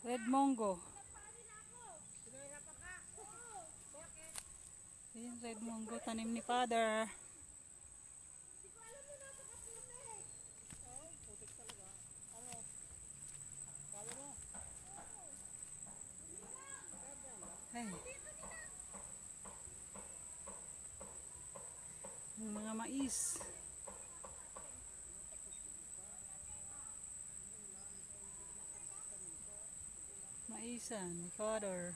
Red Mongo. Ayan, Red Mongo. Tanim ni Father. Ay. Yung mga mais. Maisan ni Father.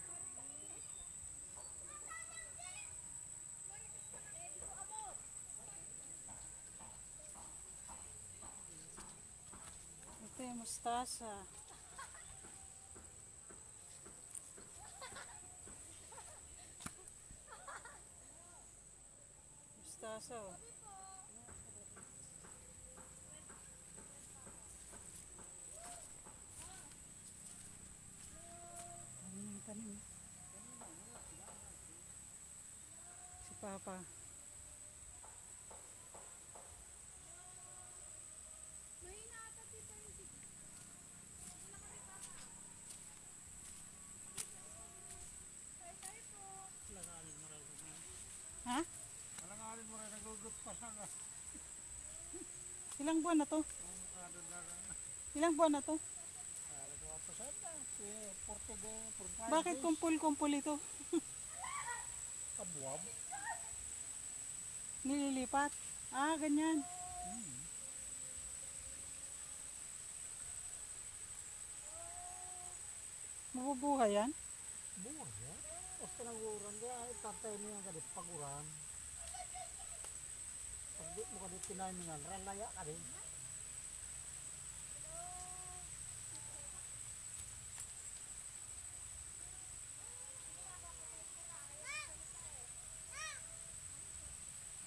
Ito yung mustasa. Mustasa oh. Tanim. Si Papa. Ha? Alanganin mo rin, nagugot pa sana. Ilang buwan na to? Ilang buwan na to? Nagawa pa sana. 40 days, 45 Bakit days. kumpul-kumpul ito? Kabuwab. Nililipat? Ah, ganyan. Mabubuhay yan? Buwan ya. Basta naguran kaya itatay niya kadit paguran. Pag di mo kadit tinamingan, ralaya ka rin.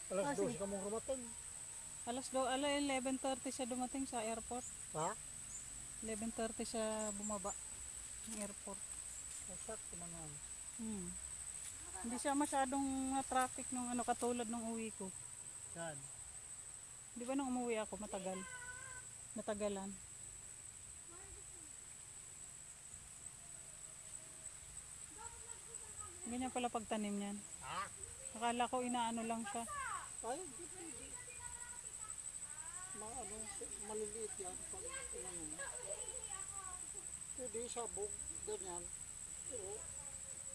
Alas 2 ka mong rumating. Ala 11:30 siya dumating sa airport. Ha? 11:30 siya bumaba ng airport. Sakto man yan. Hindi siya masyadong na-traffic nung ano katulad nung uwi ko. Saan? Di ba nung umuwi ako matagal? Matagalan. Ganyan pala pagtanim niyan. Ha? Akala ko inaano lang siya. Ay, di pwede. Maliliit yan pag inano mo. Pwede sabog, ganyan. Pero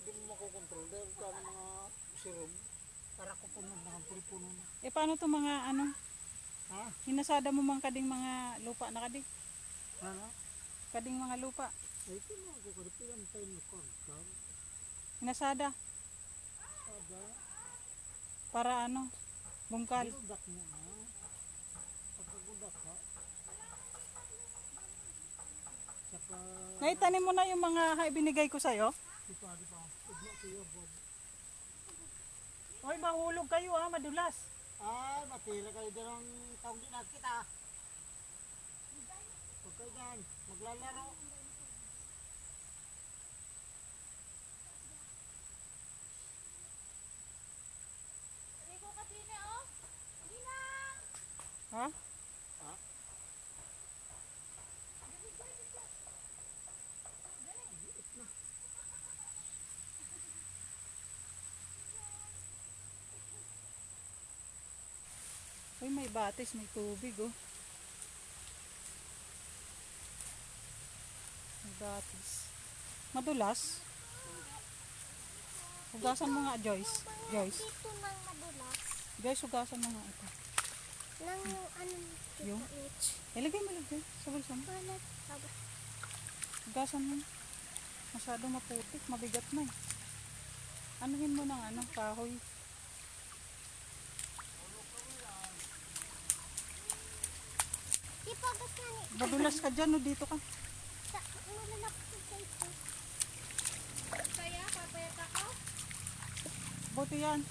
hindi mo makokontrol dahil kami mga serum. Para ko puno na ang puno na. Paano to mga ano? Ha? Hinasada mo mang kading mga lupa na kading? Ano? Kading mga lupa. Ay, ito mo ako karipilan tayo na kagkam. Hinasada Sada. para ano? Bungkal. Gudak mo na. Pagkagudak ha. Saka... Naitanim mo na yung mga binigay ko sa'yo? Di pa. Udma kuya Bob. Hoy, mahulog kayo ha, madulas. Ay, matira kayo din ang taong di nakita. Huwag kayo dyan. Maglalaro. Ha? Ha? Uy, may batis, may tubig oh. May batis. Madulas? Hugasan mo nga, Joyce. Joyce. Dito nang madulas. Joyce, hugasan mo nga ito. Nang ano Yung? dito Mitch. Ilagay mo lang dyan sa bulsa mo. Wala. Aba. Hugasan mo. Masyado maputik, mabigat na eh. Anuhin mo ng ano, kahoy. Ipagas na ni. Madulas ka dyan, no? Dito ka. Sa malalapit sa ito. Kaya papayat ako? Buti yan.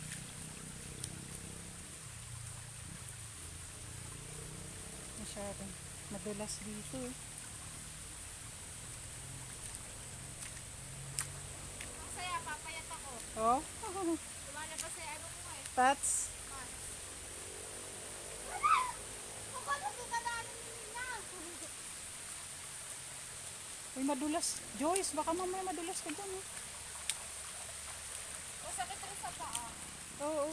Masyado. Madulas dito eh. Saya papayat ako. Oh. Lumalabas sa ano ko eh. Tats. Paano ito kadaanan nila? Uy, Ay, madulas. Joyce, baka mamaya madulas ka dyan. Eh. Masakit rin sa paa. Oo.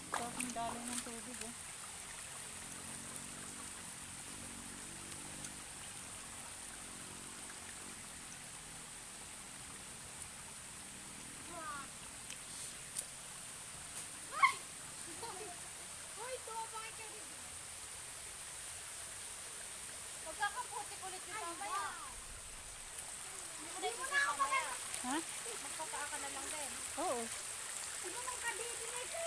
Sa aking daloy ng tubig. Oh. Ay! Hoy, tumabang ka rin. Magkakaputi ulit yung mamaya. Hindi mo na isisip mamaya. Ha? Magpapaa ka na lang din. Oo. Ano nang kadidi na ito?